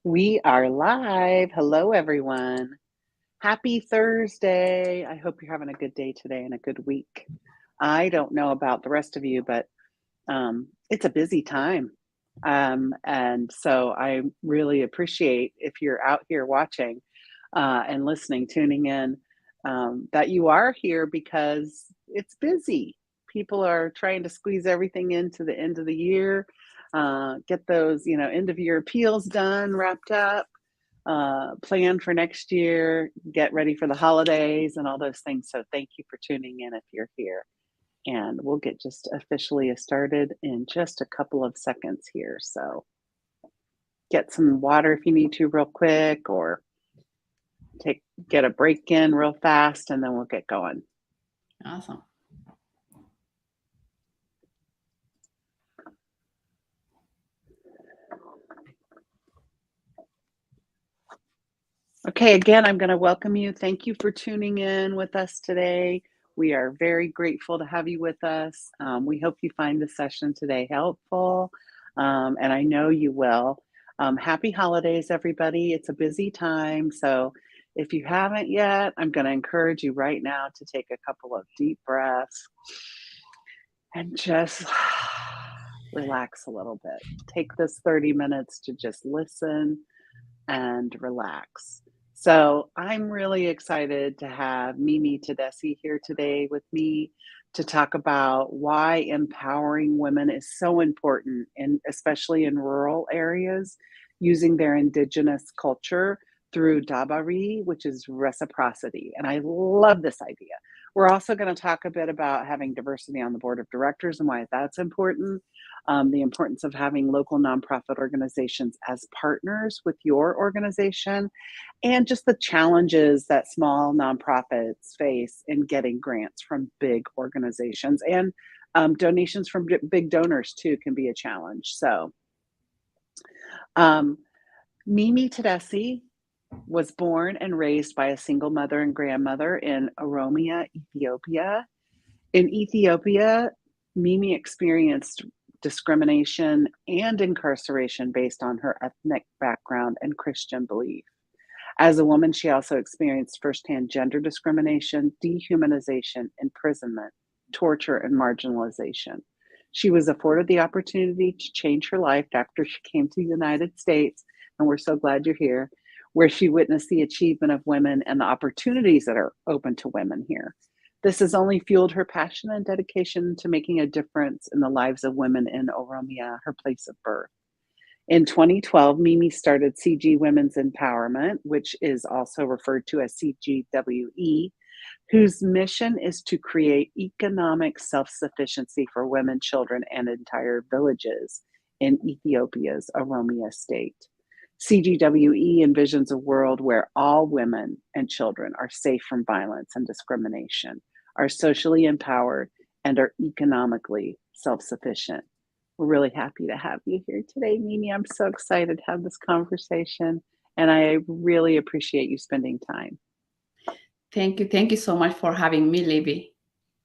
We are live. Hello, everyone. Happy Thursday. I hope you're having a good day today and a good week. I don't know about the rest of you, but it's a busy time. And so I really appreciate if you're out here watching and listening, tuning in, that you are here because it's busy. People are trying to squeeze everything into the end of the year, get those, end of year appeals done, wrapped up, plan for next year, get ready for the holidays and all those things. So thank you for tuning in if you're here. And we'll get just officially started in just a couple of seconds here. So get some water if you need to real quick, or get a break in real fast, and then we'll get going. Awesome. Okay, again, I'm going to welcome you. Thank you for tuning in with us today. We are very grateful to have you with us. We hope you find the session today helpful, and I know you will. Happy holidays, everybody. It's a busy time, so if you haven't yet, I'm going to encourage you right now to take a couple of deep breaths and just relax a little bit. Take this 30 minutes to just listen and relax. So I'm really excited to have Mimi Tadesse here today with me to talk about why empowering women is so important, and especially in rural areas, using their indigenous culture through dabari, which is reciprocity. And I love this idea. We're also going to talk a bit about having diversity on the board of directors and why that's important, the importance of having local nonprofit organizations as partners with your organization, and just the challenges that small nonprofits face in getting grants from big organizations. And donations from big donors, too, can be a challenge. So, Mimi Tadesse was born and raised by a single mother and grandmother in Oromia, Ethiopia. In Ethiopia, Mimi experienced discrimination and incarceration based on her ethnic background and Christian belief. As a woman, she also experienced firsthand gender discrimination, dehumanization, imprisonment, torture, and marginalization. She was afforded the opportunity to change her life after she came to the United States, and we're so glad you're here, where she witnessed the achievement of women and the opportunities that are open to women here. This has only fueled her passion and dedication to making a difference in the lives of women in Oromia, her place of birth. In 2012, Mimi started CG Women's Empowerment, which is also referred to as CGWE, whose mission is to create economic self-sufficiency for women, children, and entire villages in Ethiopia's Oromia state. CGWE envisions a world where all women and children are safe from violence and discrimination, are socially empowered, and are economically self-sufficient. We're really happy to have you here today, Mimi. I'm so excited to have this conversation, and I really appreciate you spending time. Thank you. Thank you so much for having me, Libby.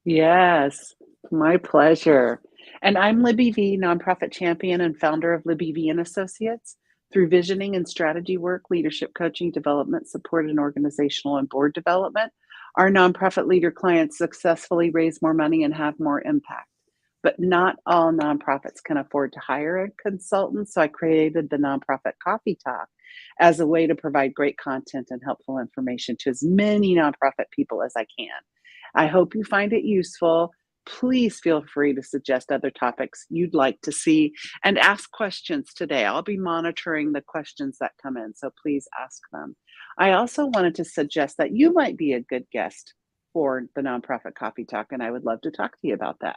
Yes, my pleasure. And I'm Libby V, nonprofit champion and founder of Libby V and Associates. Through visioning and strategy work, leadership coaching, development, support, and organizational and board development, our nonprofit leader clients successfully raise more money and have more impact. But not all nonprofits can afford to hire a consultant, so I created the Nonprofit Coffee Talk as a way to provide great content and helpful information to as many nonprofit people as I can. I hope you find it useful. Please feel free to suggest other topics you'd like to see and ask questions today. I'll be monitoring the questions that come in, so please ask them. I also wanted to suggest that you might be a good guest for the Nonprofit Coffee Talk, and I would love to talk to you about that.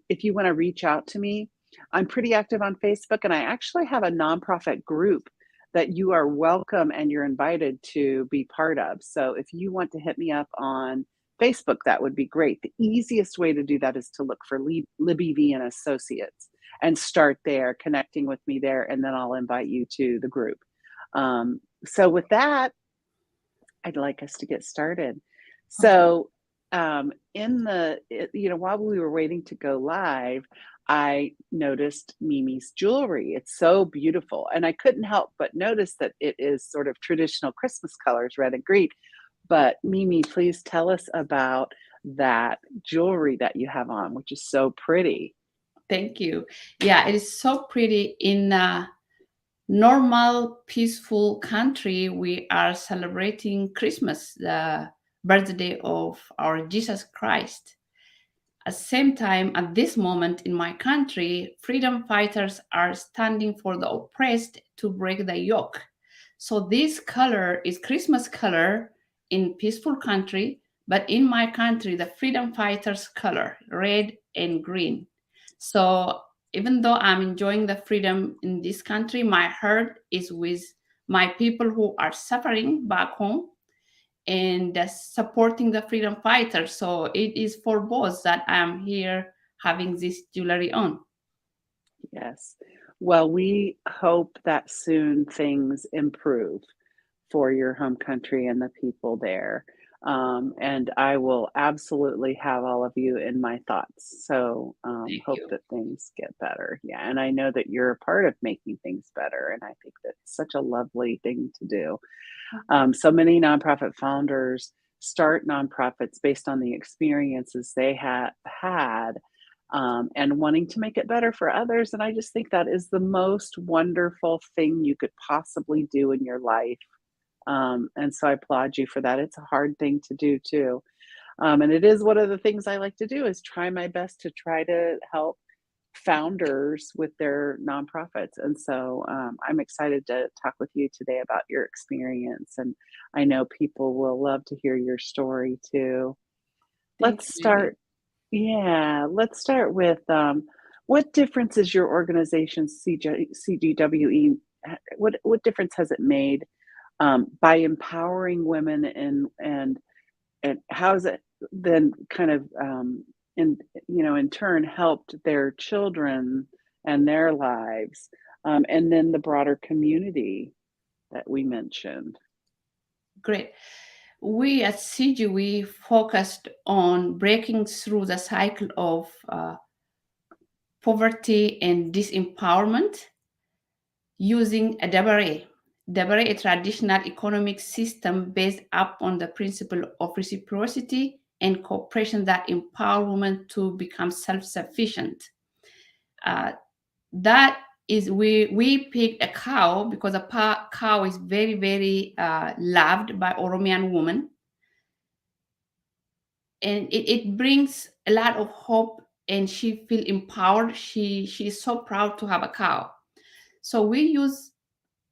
If you want to reach out to me, I'm pretty active on Facebook, and I actually have a nonprofit group that you are welcome and you're invited to be part of. So if you want to hit me up on Facebook, that would be great. The easiest way to do that is to look for Libby V and Associates and start there, connecting with me there, and then I'll invite you to the group. So with that, I'd like us to get started. So while we were waiting to go live, I noticed Mimi's jewelry. It's so beautiful. And I couldn't help but notice that it is sort of traditional Christmas colors, red and green. But Mimi, please tell us about that jewelry that you have on, which is so pretty. Thank you. Yeah, it is so pretty. In a normal, peaceful country, we are celebrating Christmas, the birthday of our Jesus Christ. At the same time, at this moment in my country, freedom fighters are standing for the oppressed to break the yoke. So this color is Christmas color in peaceful country, but in my country, the freedom fighters color, red and green. So even though I'm enjoying the freedom in this country, my heart is with my people who are suffering back home and supporting the freedom fighters. So it is for both that I'm here having this jewelry on. Yes. Well, we hope that soon things improve for your home country and the people there. And I will absolutely have all of you in my thoughts. So Thank hope you. that things get better. Yeah. And I know that you're a part of making things better. And I think that's such a lovely thing to do. So many nonprofit founders start nonprofits based on the experiences they have had and wanting to make it better for others. And I just think that is the most wonderful thing you could possibly do in your life. And so I applaud you for that. It's a hard thing to do too. And it is one of the things I like to do is try my best to try to help founders with their nonprofits. And so I'm excited to talk with you today about your experience. And I know people will love to hear your story too. Thank Let's you, Lily. start. Yeah, let's start with what difference is your organization CGWE? What difference has it made by empowering women and how has it then kind of in in turn helped their children and their lives and then the broader community that we mentioned. Great. We at CGWE focused on breaking through the cycle of poverty and disempowerment using a DBRE. DBRE, a traditional economic system based upon the principle of reciprocity and cooperation that empower women to become self-sufficient. Uh, that is, we picked a cow because a cow is very, very loved by Oromian women. And it brings a lot of hope and she feel empowered. She is so proud to have a cow. So we use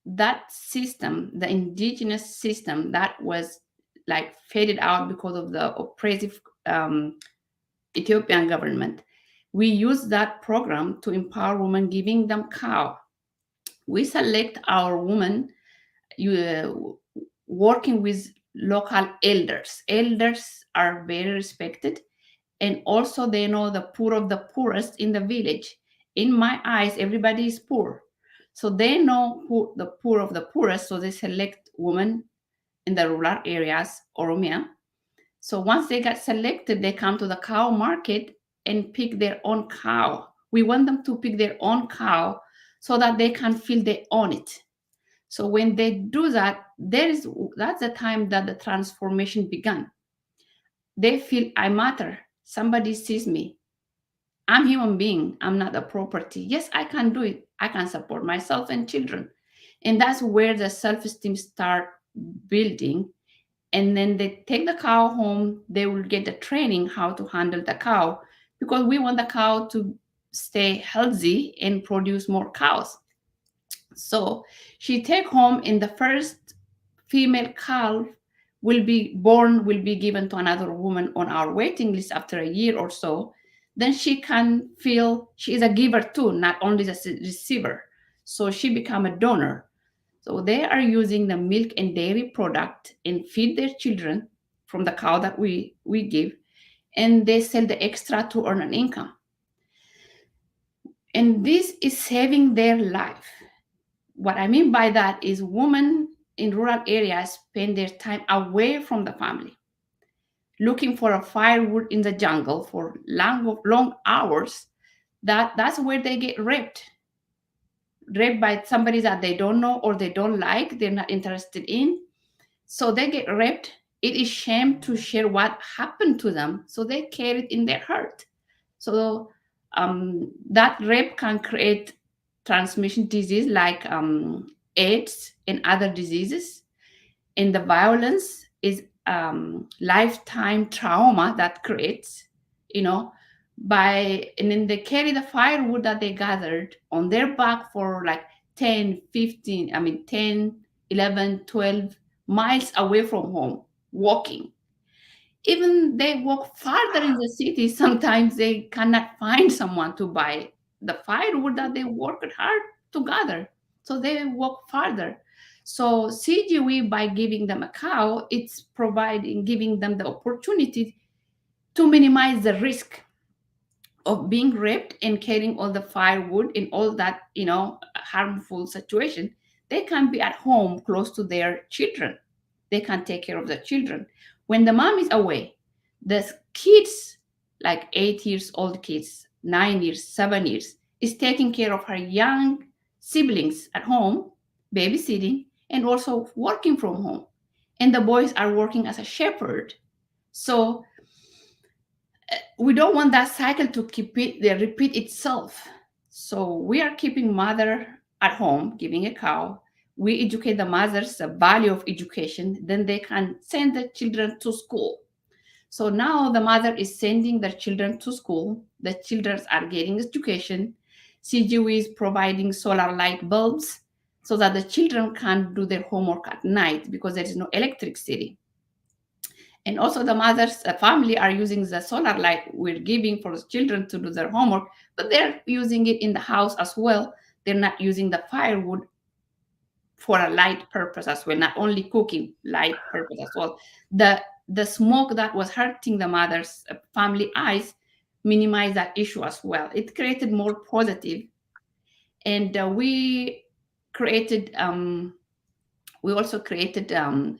that system, the indigenous system that was like faded out because of the oppressive Ethiopian government. We use that program to empower women, giving them cow. We select our women working with local elders. Elders are very respected, and also they know the poor of the poorest in the village. In my eyes, everybody is poor. So they know who the poor of the poorest, so they select women in the rural areas, Oromia. So once they get selected, they come to the cow market and pick their own cow. We want them to pick their own cow so that they can feel they own it. So when they do that, that's the time that the transformation began. They feel I matter. Somebody sees me. I'm human being. I'm not a property. Yes, I can do it. I can support myself and children. And that's where the self-esteem start building. And then they take the cow home. They will get the training how to handle the cow because we want the cow to stay healthy and produce more cows. So she take home in the first female calf will be born, will be given to another woman on our waiting list after a year or so. Then she can feel she is a giver too, not only the receiver. So she become a donor. So they are using the milk and dairy product and feed their children from the cow that we give, and they sell the extra to earn an income. And this is saving their life. What I mean by that is women in rural areas spend their time away from the family, looking for a firewood in the jungle for long hours that's where they get raped by somebody that they don't know or they don't like, they're not interested in. So they get raped. It is shame to share what happened to them, so they carry it in their heart. So that rape can create transmission disease like AIDS and other diseases. And the violence is lifetime trauma that creates, you know, and then they carry the firewood that they gathered on their back for like 10, 15, 10, 11, 12 miles away from home, walking. Even they walk farther in the city, sometimes they cannot find someone to buy the firewood that they worked hard to gather. So they walk farther. So CGWE, by giving them a cow, it's giving them the opportunity to minimize the risk of being raped and carrying all the firewood in all that, harmful situation. They can be at home close to their children. They can take care of the children. When the mom is away, the kids, like 8 years old kids, 9 years, 7 years, is taking care of her young siblings at home, babysitting, and also working from home. And the boys are working as a shepherd. So we don't want that cycle to repeat itself. So we are keeping mother at home, giving a cow. We educate the mothers the value of education. Then they can send the children to school. So now the mother is sending their children to school. The children are getting education. CGW is providing solar light bulbs so that the children can do their homework at night because there is no electricity. And also the mother's family are using the solar light we're giving for the children to do their homework, but they're using it in the house as well. They're not using the firewood for a light purpose as well, not only cooking, light purpose as well. The smoke that was hurting the mother's family eyes minimized that issue as well. It created more positive. And we also created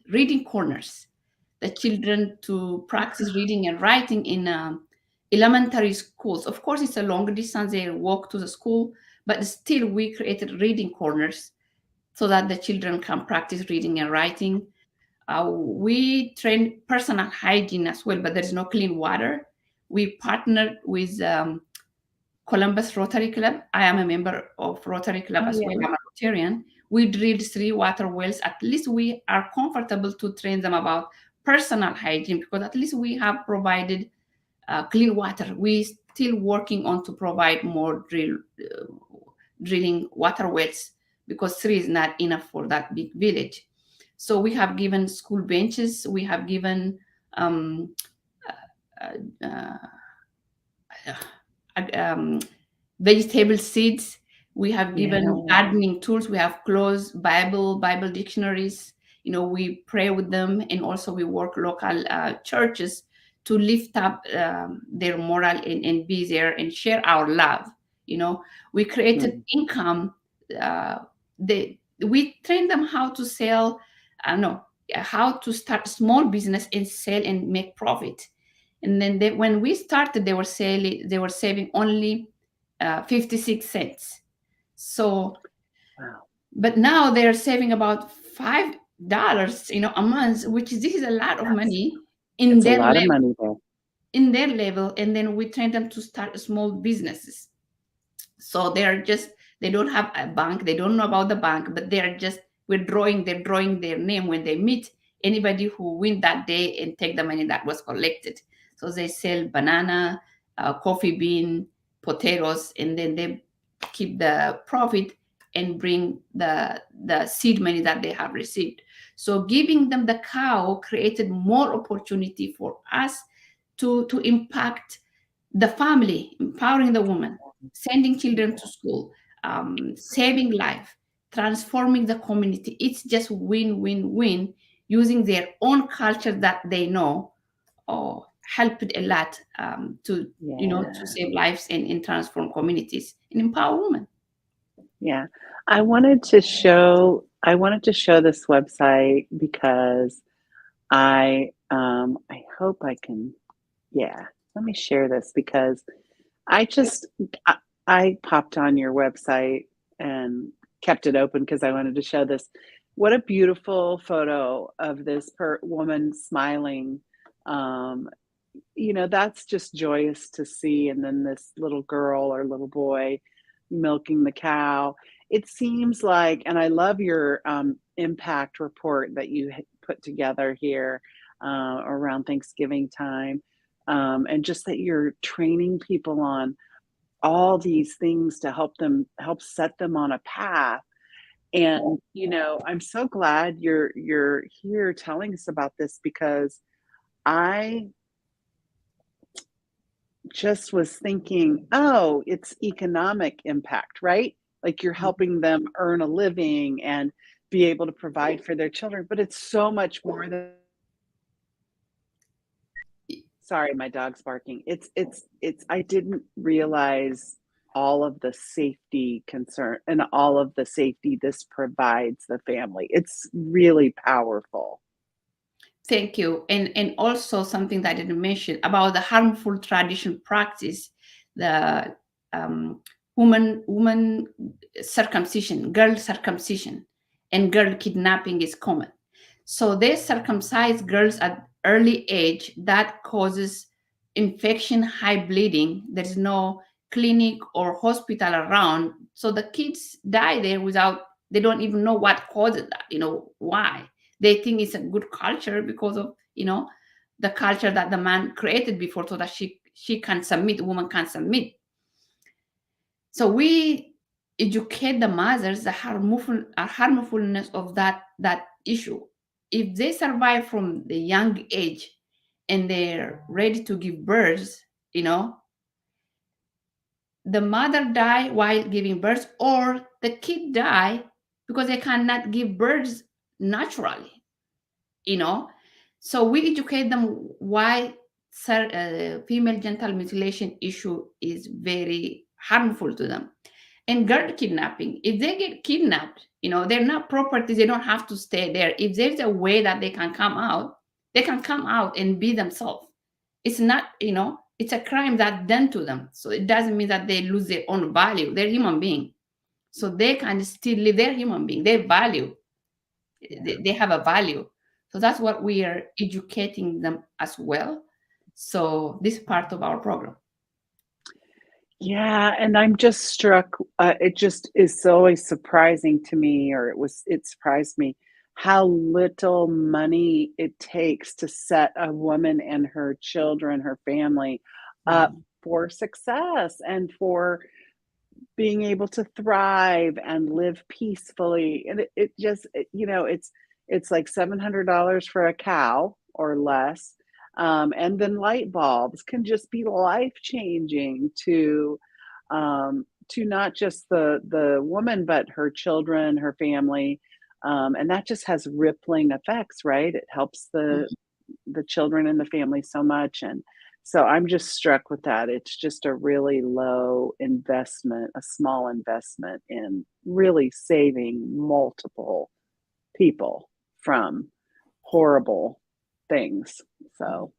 reading corners, the children to practice reading and writing in elementary schools. Of course, it's a long distance, they walk to the school, but still we created reading corners so that the children can practice reading and writing. We train personal hygiene as well, but there's no clean water. We partnered with Columbus Rotary Club. I am a member of Rotary Club as well. I'm a Rotarian. We drilled 3 water wells. At least we are comfortable to train them about personal hygiene because at least we have provided clean water. We still working on to provide more drilling water wells because 3 is not enough for that big village. So we have given school benches. We have given vegetable seeds. We have given gardening tools. We have closed Bible dictionaries. We pray with them, and also we work local churches to lift up their moral and be there and share our love. We created income. We train them how to sell. How to start small business and sell and make profit. And then when we started, they were saving only 56 cents. So, wow. But now they're saving about $5, a month, this is a lot of money It's a lot of money there. In their level. And then we train them to start small businesses. So they don't have a bank. They don't know about the bank, but they're drawing their name when they meet anybody who win that day and take the money that was collected. So they sell banana, coffee bean, potatoes, and then they keep the profit and bring the seed money that they have received. So giving them the cow created more opportunity for us to impact the family, empowering the woman, sending children to school, saving life, transforming the community. It's just win, win, win, using their own culture that they know, or helped a lot to save lives and transform communities and empower women. Yeah, I wanted to show this website because I hope I can. Yeah, let me share this because I just I popped on your website and kept it open because I wanted to show this. What a beautiful photo of this woman smiling. Um, that's just joyous to see. And then this little girl or little boy milking the cow. It seems like, and I love your impact report that you put together here around Thanksgiving time. And just that you're training people on all these things to help set them on a path. And I'm so glad you're here telling us about this because I just was thinking, oh, it's economic impact, right? Like you're helping them earn a living and be able to provide for their children, but it's so much more than. Sorry, my dog's barking. It's I didn't realize all of the safety concern and all of the safety this provides the family. It's really powerful. Thank you. And also something that I didn't mention about the harmful tradition practice, the um, woman circumcision, girl circumcision, and girl kidnapping is common. So they circumcise girls at early age. That causes infection, high bleeding. There's no clinic or hospital around, so the kids die there without. They don't even know what causes that. Why? They think it's a good culture because of the culture that the man created before, so that she can submit, woman can submit. So we educate the mothers the harmfulness of that issue. If they survive from the young age and they're ready to give birth, the mother die while giving birth, or the kid die because they cannot give birth naturally. So we educate them why female genital mutilation issue is very harmful to them. And girl kidnapping, if they get kidnapped, they're not properties, they don't have to stay there. If there's a way that they can come out, they can come out and be themselves. It's not, it's a crime that's done to them, so it doesn't mean that they lose their own value. They're human being, so they can still live. Their human being, their value, they have a value. So that's what we are educating them as well. So this is part of our program. Yeah, and I'm just struck, it just is always surprising to me, or it surprised me how little money it takes to set a woman and her children, her family up for success and for being able to thrive and live peacefully. And it just, it's like $700 for a cow or less. And then light bulbs can just be life changing to not just the woman, but her children, her family. And that just has rippling effects, right? It helps the children and the family so much. And so I'm just struck with that. It's just a really low investment, a small investment in really saving multiple people from horrible things. So,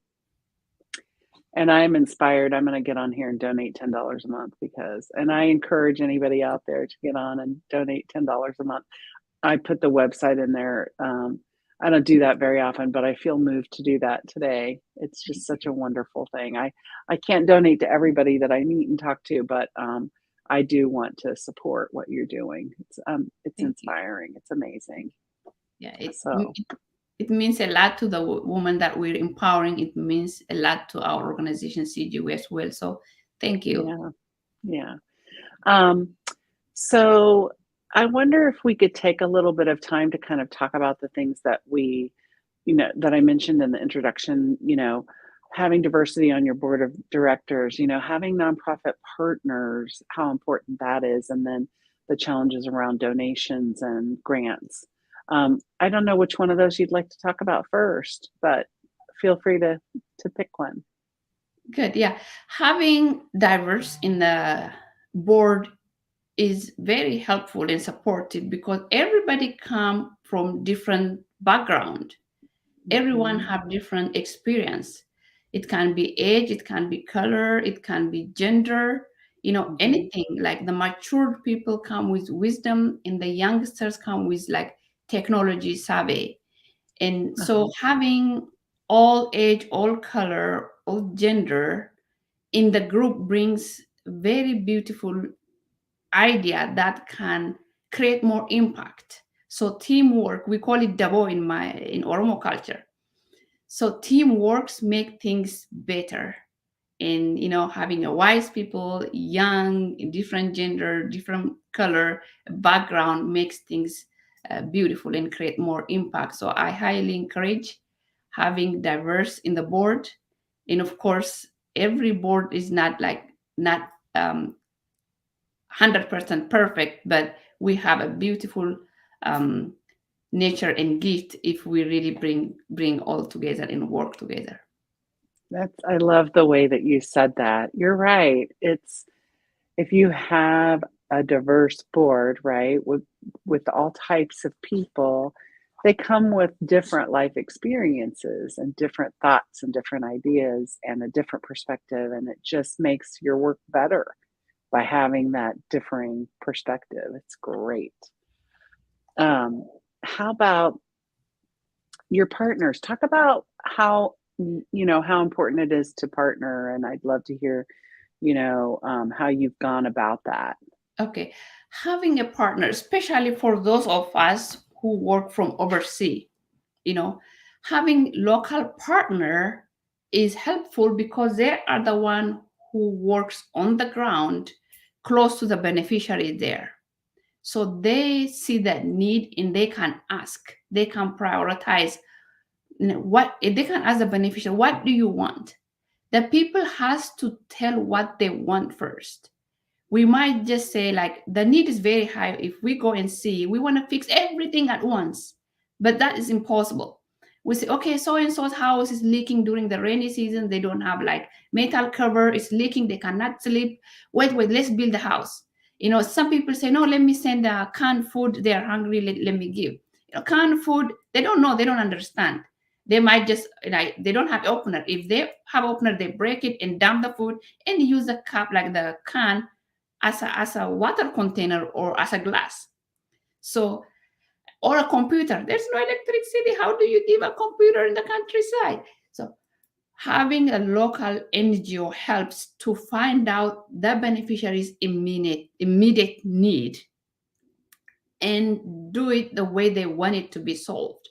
and I'm inspired. I'm going to get on here and donate $10 a month and I encourage anybody out there to get on and donate $10 a month. I put the website in there. I don't do that very often, but I feel moved to do that today. It's just such a wonderful thing. I can't donate to everybody that I meet and talk to, but I do want to support what you're doing. It's inspiring. It's amazing. Yeah, it means a lot to the woman that we're empowering. It means a lot to our organization CGWE as well. So thank you. Yeah. So I wonder if we could take a little bit of time to kind of talk about the things that that I mentioned in the introduction, having diversity on your board of directors, having nonprofit partners, how important that is, and then the challenges around donations and grants. I don't know which one of those you'd like to talk about first, but feel free to pick one. Good. Yeah. Having diverse in the board is very helpful and supportive because everybody come from different background. Everyone have different experience. It can be age, it can be color, it can be gender, Mhm. Anything like the matured people come with wisdom and the youngsters come with like technology savvy. And so Uh-huh. having all age, all color, all gender in the group brings very beautiful idea that can create more impact. So teamwork, we call it dabo in Oromo culture. So teamworks make things better. And having a wise people, young, different gender, different color background makes things beautiful and create more impact. So I highly encourage having diverse in the board. And of course, every board is not 100% perfect, but we have a beautiful um, nature and gift if we really bring all together and work together. I love the way that you said that. You're right. It's if you have a diverse board, right, with all types of people, they come with different life experiences and different thoughts and different ideas and a different perspective, and it just makes your work better by having that differing perspective. It's great. Um, how about your partners? Talk about how how important it is to partner, and I'd love to hear how you've gone about that. Okay, having a partner, especially for those of us who work from overseas, you know, having local partner is helpful because they are the one who works on the ground close to the beneficiary there. So they see that need and they can ask, they can prioritize what they can ask the beneficiary, what do you want? The people has to tell what they want first. We might just say like the need is very high. If we go and see, we want to fix everything at once, but that is impossible. We say, okay, so and so's house is leaking during the rainy season, they don't have like metal cover, it's leaking, they cannot sleep. Wait, let's build the house. Some people say, no, let me send canned food, they're hungry, let me give. Canned food, they don't know, they don't understand. They might just like, they don't have opener. If they have opener, they break it and dump the food and use the cup, like the can, as a water container or as a glass. So, or a computer. There's no electricity. How do you give a computer in the countryside? So, having a local NGO helps to find out the beneficiaries' immediate need and do it the way they want it to be solved,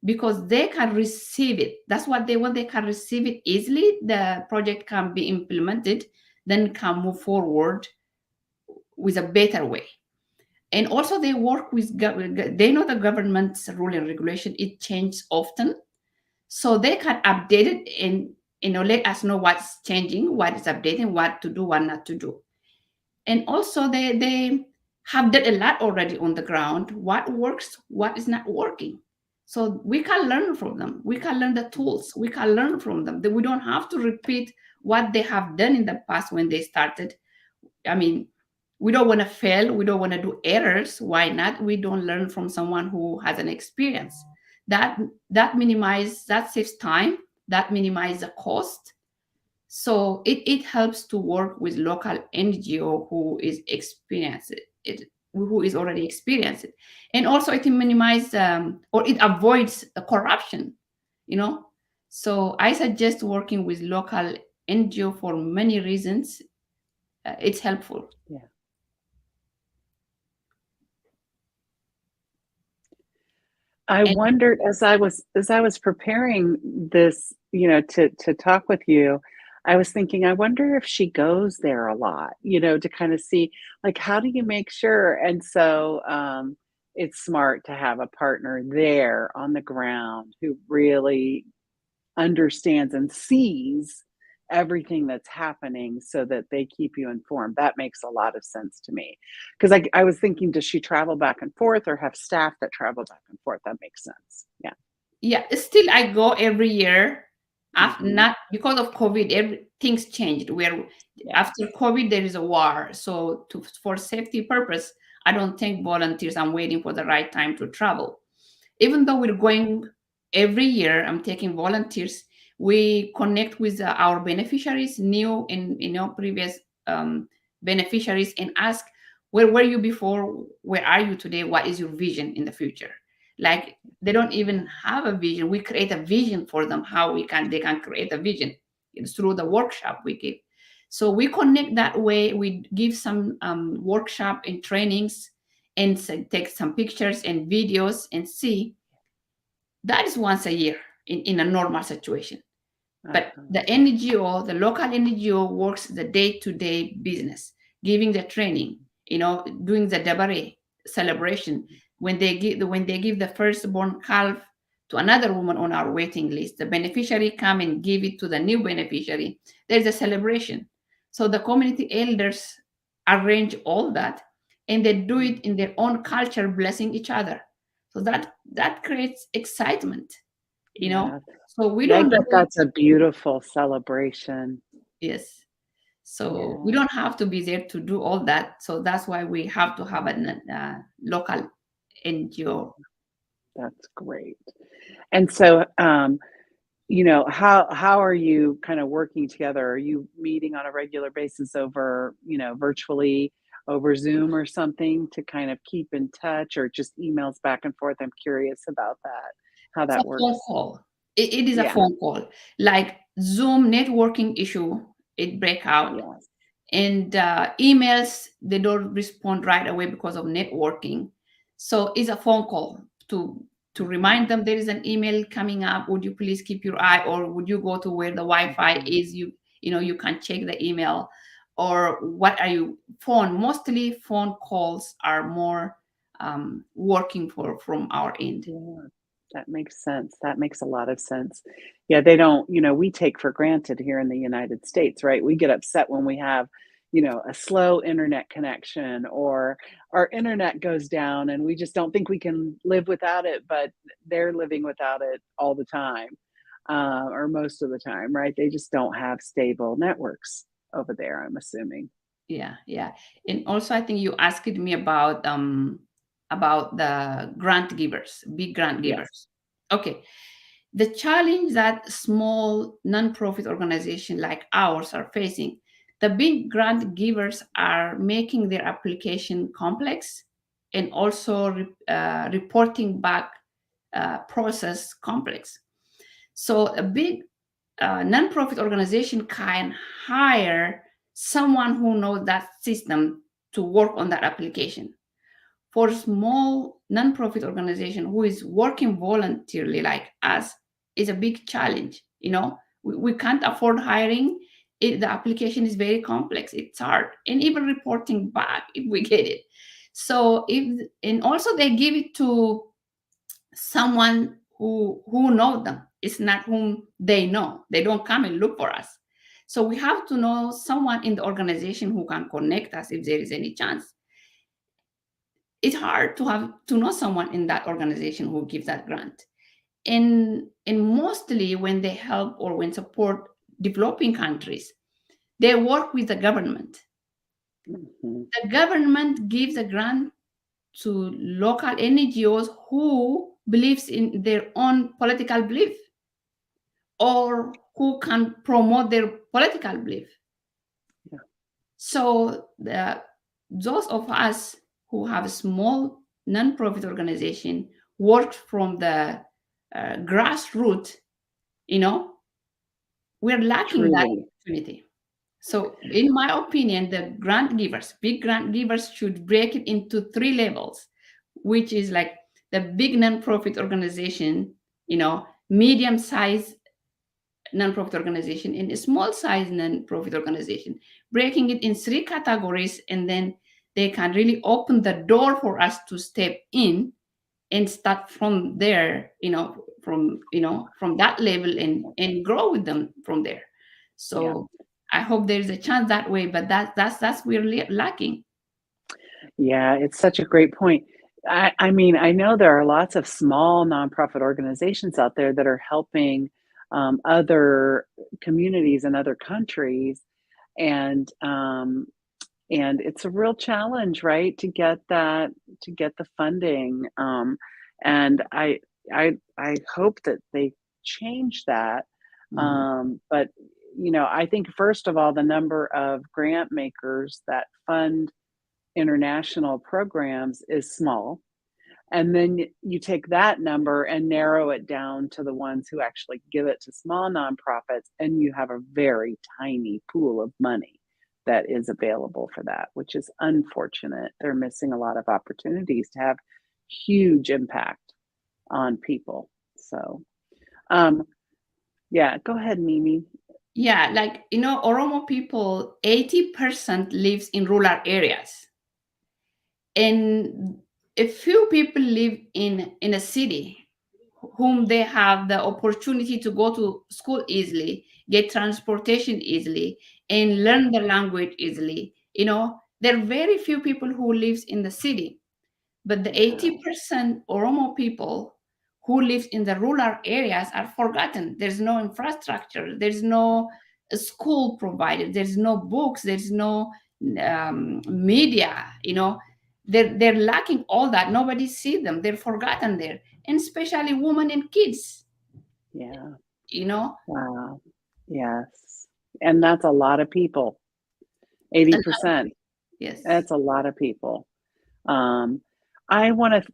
because they can receive it. That's what they want. They can receive it easily. The project can be implemented, then can move forward with a better way. And also they work with they know the government's rule and regulation, it changes often, so they can update it and let us know what's changing, what is updating, what to do, what not to do. And also they have done a lot already on the ground, what works, what is not working. So we can learn from them, we can learn the tools, we can learn from them, that we don't have to repeat what they have done in the past when they started. I mean, we don't want to fail. We don't want to do errors. Why not? We don't learn from someone who has an experience. That that saves time. That minimizes the cost. So it helps to work with local NGO who is experienced it, who is already experienced it, and also it minimizes or it avoids corruption. You know, so I suggest working with local NGO for many reasons. It's helpful. Yeah. I And wondered as I was preparing this, to talk with you, I was thinking, I wonder if she goes there a lot, to kind of see, like, how do you make sure? And so, it's smart to have a partner there on the ground who really understands and sees everything that's happening so that they keep you informed. That makes a lot of sense to me. Because I was thinking, does she travel back and forth or have staff that travel back and forth? That makes sense. Yeah. yeah, still I go every year. After, Hmm. not because of COVID, things changed. Where Yeah. after COVID there is a war, so for safety purpose, I don't take volunteers. I'm waiting for the right time to travel. Even though we're going every year, I'm taking volunteers. We connect with our beneficiaries, new and previous um, beneficiaries and ask, where were you before? Where are you today? What is your vision in the future? Like they don't even have a vision. We create a vision for them, how they can create a vision. It's through the workshop we give. So we connect that way. We give some workshop and trainings and take some pictures and videos and see. That is once a year in a normal situation. But the NGO, the local NGO works the day-to-day business, giving the training, doing the dabare celebration. When they give the firstborn calf to another woman on our waiting list, the beneficiary come and give it to the new beneficiary. There's a celebration. So the community elders arrange all that, and they do it in their own culture, blessing each other. So that creates excitement, Yeah. So we Yeah, I don't do bet it. that's a beautiful celebration. Yes. So we Yeah, don't have to be there to do all that. So that's why we have to have a local NGO. that's great. And so, how are you kind of working together? Are you meeting on a regular basis over, virtually over Zoom or something to kind of keep in touch, or just emails back and forth? I'm curious about that, how It's a that phone works. call. It is a Yeah. phone call. Like Zoom networking issue, it break out. Yes. And emails, they don't respond right away because of networking. So it's a phone call to remind Mhm. them there is an email coming up. Would you please keep your eye, or would you go to where the Wi-Fi Mhm. is? You can check the email, or what are you phone? Mostly phone calls are more working from our end. Yeah, that makes sense. That makes a lot of sense. Yeah, they don't, we take for granted here in the United States, right? We get upset when we have, a slow internet connection, or our internet goes down and we just don't think we can live without it, but they're living without it all the time, or most of the time, right? They just don't have stable networks over there, I'm assuming. Yeah, yeah. And also I think you asked me about the grant givers, big grant Yes. givers. Okay. The challenge that small nonprofit organizations like ours are facing, the big grant givers are making their application complex, and also reporting back process complex. So a big nonprofit organization can hire someone who knows that system to work on that application. For small nonprofit organization who is working voluntarily like us, is a big challenge. We can't afford hiring. The application is very complex. It's hard, and even reporting back if we get it. So if and also they give it to someone who know them. It's not whom they know. They don't come and look for us. So we have to know someone in the organization who can connect us if there is any chance. It's hard to know someone in that organization who gives that grant. And mostly when they help or when support developing countries, they work with the government. Mhm. The government gives a grant to local NGOs who believes in their own political belief, or who can promote their political belief. Yeah. So those of us who have a small nonprofit organization work from the grassroots, you know, we're lacking that Truly. opportunity. So, in my opinion, the grant givers, big grant givers, should break it into three levels, which is like the big nonprofit organization, medium sized nonprofit organization, and a small size nonprofit organization, breaking it in three categories, and then they can really open the door for us to step in and start from there, from that level, and grow with them from there. Yeah. So I hope there's a chance that way, but that's we're lacking. Yeah, it's such a great point. I mean, I know there are lots of small nonprofit organizations out there that are helping other communities in other countries, and it's a real challenge, right, to get the funding. And I hope that they change that. Mhm. But I think first of all, the number of grant makers that fund international programs is small. And then you take that number and narrow it down to the ones who actually give it to small nonprofits, and you have a very tiny pool of money that is available for that, which is unfortunate. They're missing a lot of opportunities to have huge impact on people. So, yeah, go ahead, Mimi. Yeah, like, Oromo people, 80% lives in rural areas. And a few people live in a city whom they have the opportunity to go to school easily, get transportation easily, and learn the language easily. There are very few people who lives in the city, but the Yeah. 80% Oromo people who live in the rural areas are forgotten. There's no infrastructure. There's no school provided. There's no books. There's no media. They're lacking all that. Nobody see them. They're forgotten there, and especially women and kids. Yeah. You know, Wow. Yes. And that's a lot of people. a lot of 80%. people. Yes. That's a lot of people. Um,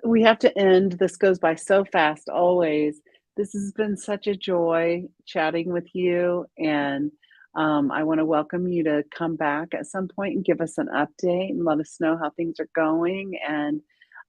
we have to end. This goes by so fast always. This has been such a joy chatting with you. And I want to welcome you to come back at some point and give us an update and let us know how things are going. And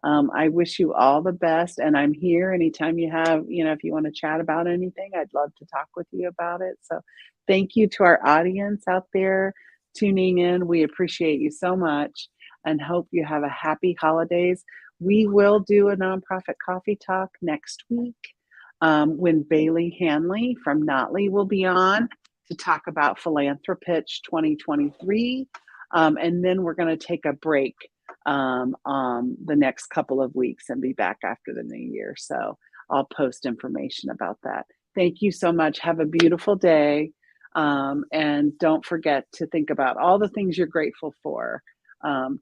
I wish you all the best. And I'm here anytime you have, if you want to chat about anything, I'd love to talk with you about it. So thank you to our audience out there tuning in. We appreciate you so much and hope you have a happy holidays. We will do a nonprofit coffee talk next week when Bailey Hanley from Notley will be on to talk about Philanthropitch 2023. And then we're going to take a break the next couple of weeks and be back after the new year. So I'll post information about that. Thank you so much. Have a beautiful day. And don't forget to think about all the things you're grateful for.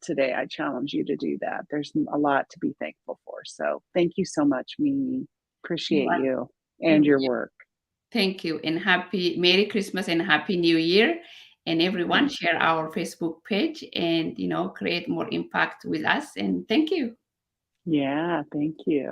Today, I challenge you to do that. There's a lot to be thankful for. So thank you so much, Mimi. Appreciate you and your work. Thank you, and Merry Christmas and Happy New Year. And everyone, share our Facebook page and create more impact with us. And thank you. Yeah, thank you.